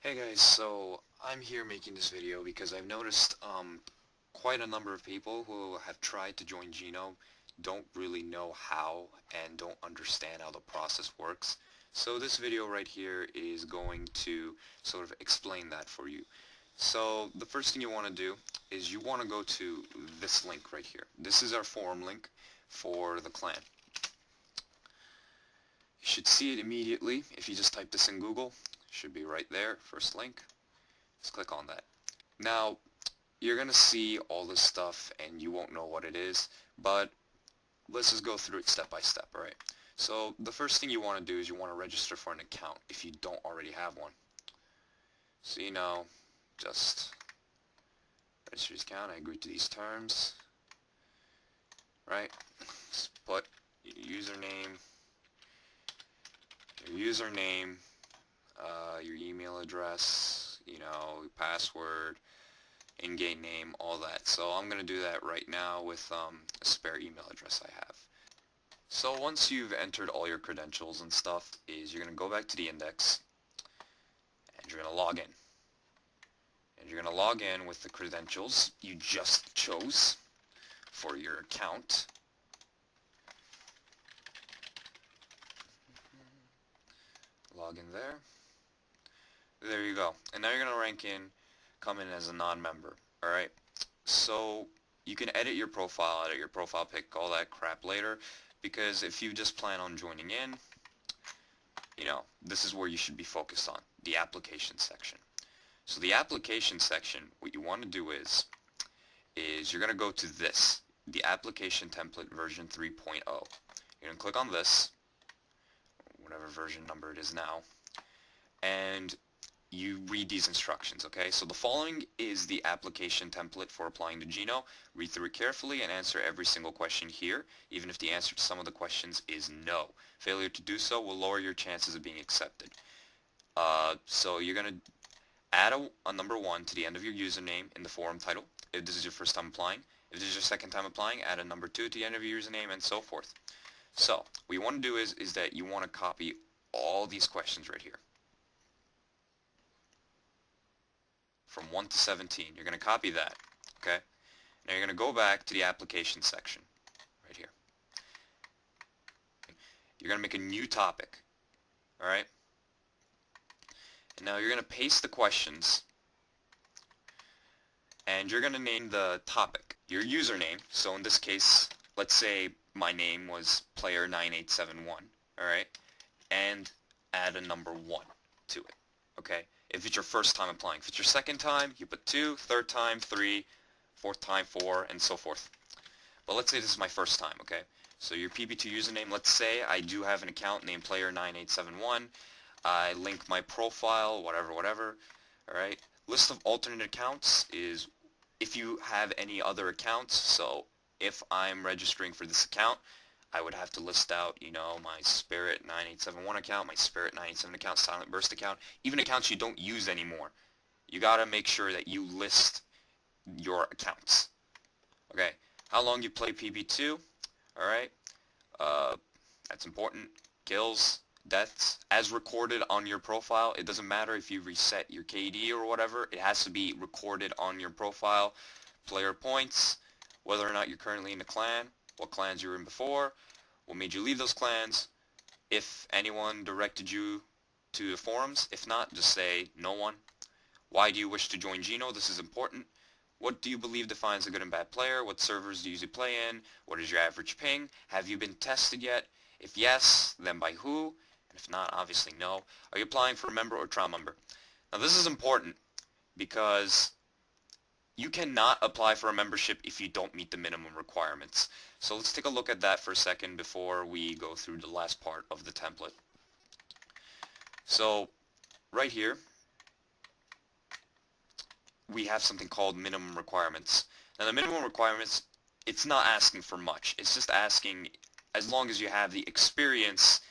Hey guys, so I'm here making this video because I've noticed quite a number of people who have tried to join GeNo don't really know how and don't understand how the process works. So this video right here is going to sort of explain that for you. So the first thing you want to do is you want to go to this link right here. This is our forum link for the clan. You should see it immediately if you just type this in Google. It should be right there, first link. Just click on that. Now, you're going to see all this stuff and you won't know what it is, but let's just go through it step by step, alright? So, the first thing you want to do is you want to register for an account if you don't already have one. So, just register this account, I agree to these terms, right? Just put your username, your email address, password, in-game name, all that. So I'm going to do that right now with a spare email address I have. So once you've entered all your credentials and stuff, you're going to go back to the index and you're going to log in. And you're going to log in with the credentials you just chose for your account. Log in there. There you go. And now you're going to come in as a non-member. Alright? So you can edit your profile pic, all that crap later, because if you just plan on joining in, this is where you should be focused on, the application section. So the application section, what you want to do is you're going to go to this, the application template version 3.0. You're going to click on this, whatever version number it is now, and you read these instructions, okay? So the following is the application template for applying to GeNo. Read through it carefully and answer every single question here, even if the answer to some of the questions is no. Failure to do so will lower your chances of being accepted. So you're going to add a number 1 to the end of your username in the forum title, if this is your first time applying. If this is your second time applying, add a number 2 to the end of your username, and so forth. So what you want to do is that you want to copy all these questions right here. From 1 to 17. You're going to copy that, okay? Now you're going to go back to the application section, right here. You're going to make a new topic, alright? And now you're going to paste the questions, and you're going to name the topic your username. So in this case, let's say my name was player9871, alright? And add a number 1 to it, okay? If it's your first time applying. If it's your second time, you put 2, third time, 3, fourth time, 4, and so forth. But let's say this is my first time, okay? So your PB2 username, let's say I do have an account named player9871. I link my profile, whatever, alright? List of alternate accounts is if you have any other accounts. So if I'm registering for this account, I would have to list out, my Spirit 9871 account, my Spirit 987 account, Silent Burst account, even accounts you don't use anymore. You gotta make sure that you list your accounts. Okay, how long you play PB2, alright, that's important. Kills, deaths, as recorded on your profile. It doesn't matter if you reset your KD or whatever, it has to be recorded on your profile. Player points, whether or not you're currently in a clan, what clans you were in before, what made you leave those clans, if anyone directed you to the forums. If not, just say no one. Why do you wish to join GeNo? This is important. What do you believe defines a good and bad player? What servers do you usually play in? What is your average ping? Have you been tested yet? If yes, then by who? And if not, obviously no. Are you applying for a member or trial member? Now this is important because you cannot apply for a membership if you don't meet the minimum requirements. So let's take a look at that for a second before we go through the last part of the template. So right here we have something called minimum requirements. Now the minimum requirements, it's not asking for much. It's just asking as long as you have the experience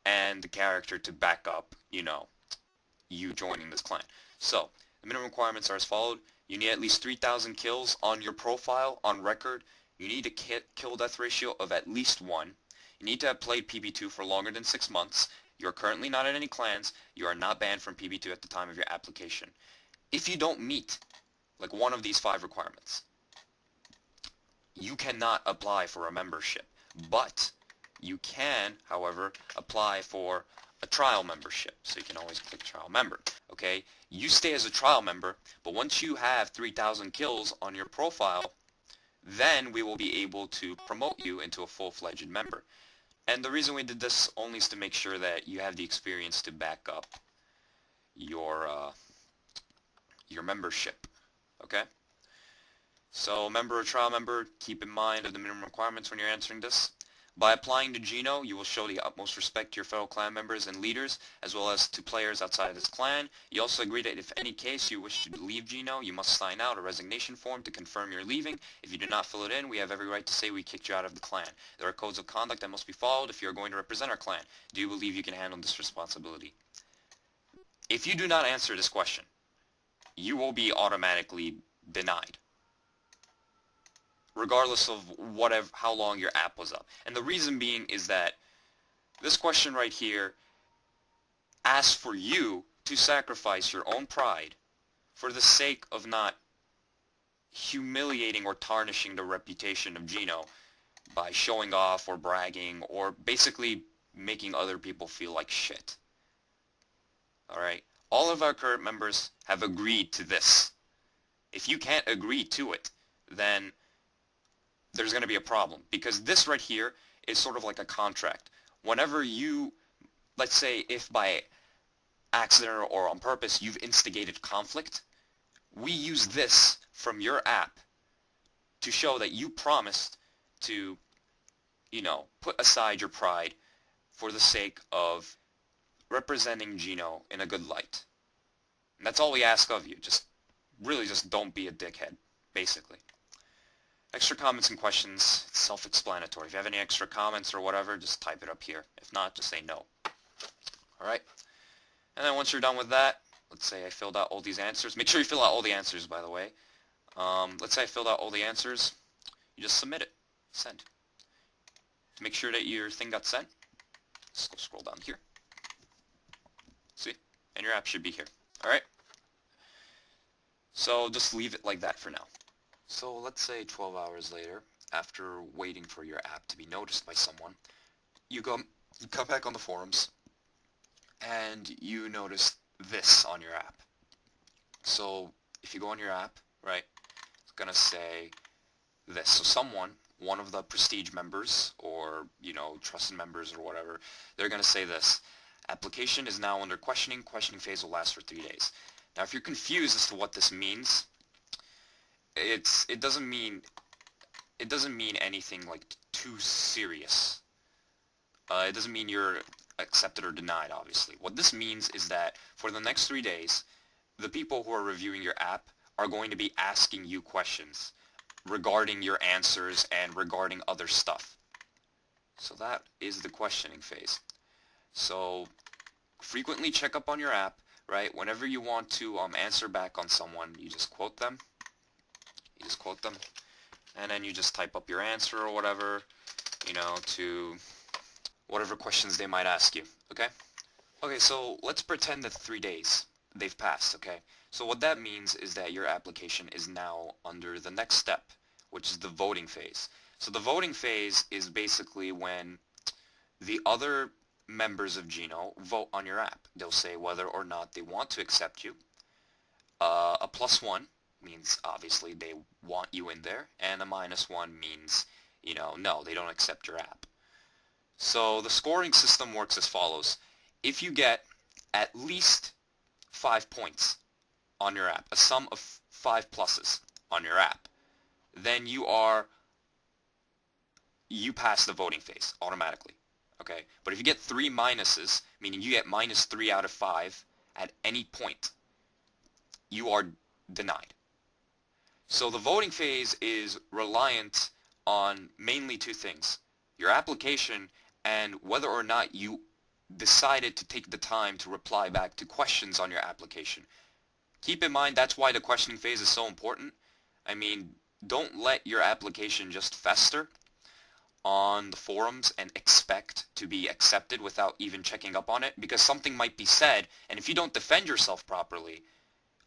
and the character to back up, you joining this clan. So the minimum requirements are as followed. You need at least 3,000 kills on your profile on record. You need a kill death ratio of at least 1. You need to have played PB2 for longer than 6 months. You are currently not in any clans. You are not banned from PB2 at the time of your application. If you don't meet like one of these 5 requirements, you cannot apply for a membership. But you can, however, apply for a trial membership. So you can always click trial member. Okay? You stay as a trial member, but once you have 3,000 kills on your profile, then we will be able to promote you into a full-fledged member. And the reason we did this only is to make sure that you have the experience to back up your membership. Okay? So member or trial member, keep in mind of the minimum requirements when you're answering this. By applying to GeNo, you will show the utmost respect to your fellow clan members and leaders, as well as to players outside of this clan. You also agree that if any case you wish to leave GeNo, you must sign out a resignation form to confirm you're leaving. If you do not fill it in, we have every right to say we kicked you out of the clan. There are codes of conduct that must be followed if you are going to represent our clan. Do you believe you can handle this responsibility? If you do not answer this question, you will be automatically denied, regardless of how long your app was up. And the reason being is that this question right here asks for you to sacrifice your own pride for the sake of not humiliating or tarnishing the reputation of GeNo by showing off or bragging or basically making other people feel like shit. Alright? All of our current members have agreed to this. If you can't agree to it, then there's going to be a problem, because this right here is sort of like a contract. Whenever you, let's say if by accident or on purpose you've instigated conflict, we use this from your app to show that you promised to, put aside your pride for the sake of representing GeNo in a good light. And that's all we ask of you. Really just don't be a dickhead, basically. Extra comments and questions, it's self-explanatory. If you have any extra comments or whatever, just type it up here. If not, just say no. Alright? And then once you're done with that, let's say I filled out all these answers. Make sure you fill out all the answers, by the way. Let's say I filled out all the answers. You just submit it. Send. To make sure that your thing got sent, just go scroll down here. See? And your app should be here. Alright? So just leave it like that for now. So let's say 12 hours later, after waiting for your app to be noticed by someone, you come back on the forums and you notice this on your app. So if you go on your app, right, it's going to say this. So one of the prestige members or, trusted members or whatever, they're going to say this. Application is now under questioning. Questioning phase will last for 3 days. Now if you're confused as to what this means, it doesn't mean anything like too serious. It doesn't mean you're accepted or denied, obviously. What this means is that for the next 3 days, the people who are reviewing your app are going to be asking you questions regarding your answers and regarding other stuff. So that is the questioning phase. So frequently check up on your app, right? Whenever you want to answer back on someone, you just quote them. And then you just type up your answer or whatever, to whatever questions they might ask you, okay? Okay, so let's pretend that 3 days, they've passed, okay? So what that means is that your application is now under the next step, which is the voting phase. So the voting phase is basically when the other members of GeNo vote on your app. They'll say whether or not they want to accept you. A +1 means obviously they want you in there, and a -1 means, no, they don't accept your app. So the scoring system works as follows. If you get at least 5 points on your app, a sum of 5 pluses on your app, then you pass the voting phase automatically. Okay? But if you get 3 minuses, meaning you get -3 out of 5 at any point, you are denied. So the voting phase is reliant on mainly 2 things. Your application and whether or not you decided to take the time to reply back to questions on your application. Keep in mind that's why the questioning phase is so important. I mean, don't let your application just fester. on the forums and expect to be accepted without even checking up on it, because something might be said, and if you don't defend yourself properly,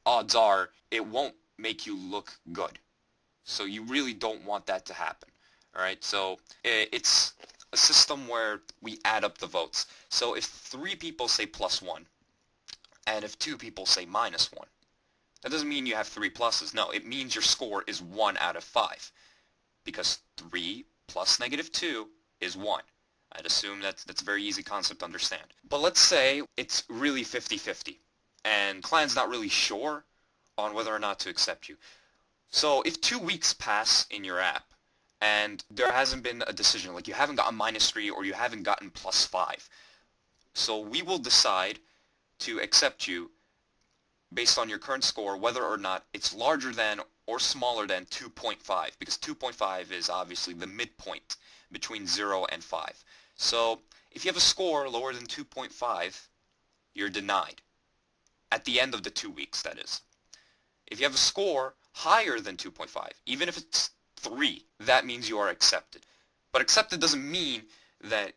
odds are it won't make you look good. So you really don't want that to happen. Alright, so it's a system where we add up the votes. So if 3 people say +1, and if 2 people say -1, that doesn't mean you have 3 pluses. No, it means your score is 1 out of 5. Because 3 plus -2 is 1. I'd assume that's a very easy concept to understand. But let's say it's really 50-50, and Clan's not really sure on whether or not to accept you. So if 2 weeks pass in your app, and there hasn't been a decision, like you haven't gotten -3 or you haven't gotten +5, so we will decide to accept you based on your current score, whether or not it's larger than or smaller than 2.5, because 2.5 is obviously the midpoint between 0 and 5. So if you have a score lower than 2.5, you're denied. At the end of the 2 weeks, that is. If you have a score higher than 2.5, even if it's 3, that means you are accepted. But accepted doesn't mean that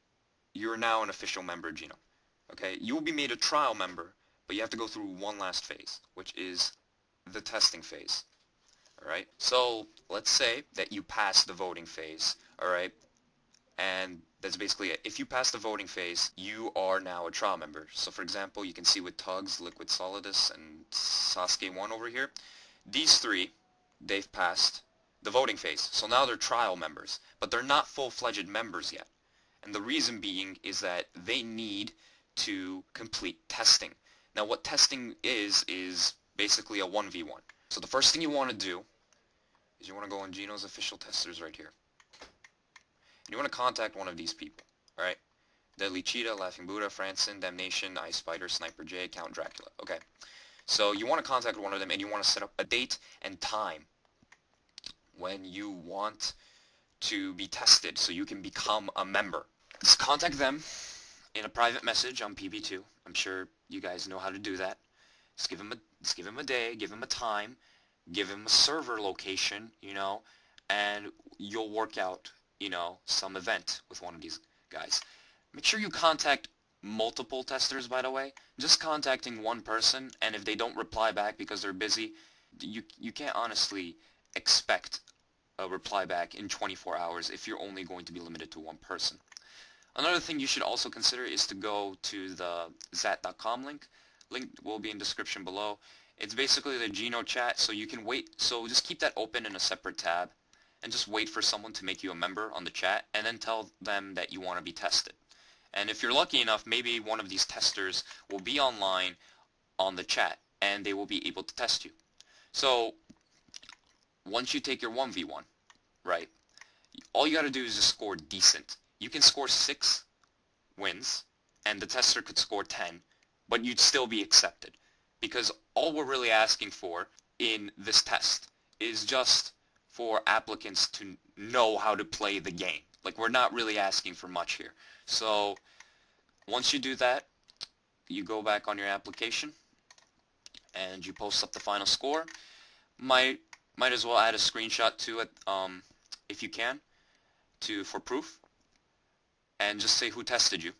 you're now an official member of GeNo. Okay, you will be made a trial member, but you have to go through one last phase, which is the testing phase. Alright, so let's say that you pass the voting phase, alright, and that's basically it. If you pass the voting phase, you are now a trial member. So for example, you can see with Tugs, Liquid Solidus, and Sasuke1 over here, these 3, they've passed the voting phase. So now they're trial members, but they're not full-fledged members yet. And the reason being is that they need to complete testing. Now what testing is basically a 1v1. So the first thing you want to do is you want to go on GeNo's official testers right here. And you want to contact one of these people, alright? Deadly Cheetah, Laughing Buddha, Franson, Damnation, Ice Spider, Sniper J, Count Dracula. Okay. So you want to contact one of them and you want to set up a date and time when you want to be tested so you can become a member. Just contact them in a private message on PP2. I'm sure you guys know how to do that. Just give him a day, give him a time, give him a server location, you know, and you'll work out, you know, some event with one of these guys. Make sure you contact multiple testers, by the way. Just contacting one person, and if they don't reply back because they're busy, you can't honestly expect a reply back in 24 hours if you're only going to be limited to one person. Another thing you should also consider is to go to the zat.com link. Link will be in description below. It's basically the GeNo chat, so you can wait. So just keep that open in a separate tab and just wait for someone to make you a member on the chat, and then tell them that you want to be tested. And if you're lucky enough, maybe one of these testers will be online on the chat and they will be able to test you. So once you take your 1v1, right, all you got to do is just score decent. You can score 6 wins and the tester could score 10, but you'd still be accepted, because all we're really asking for in this test is just for applicants to know how to play the game. Like, we're not really asking for much here. So once you do that, you go back on your application and you post up the final score. Might as well add a screenshot to it if you can, for proof, and just say who tested you.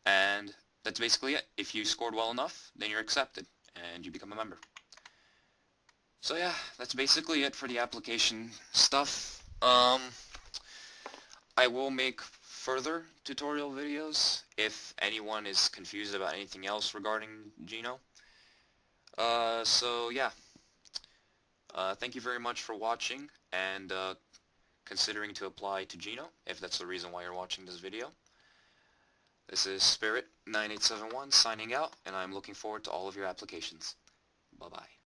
And that's basically it. If you scored well enough, then you're accepted and you become a member. So yeah, that's basically it for the application stuff. I will make further tutorial videos if anyone is confused about anything else regarding GeNo. So yeah, thank you very much for watching and considering to apply to GeNo, if that's the reason why you're watching this video. This is Spirit9871 signing out, and I'm looking forward to all of your applications. Bye-bye.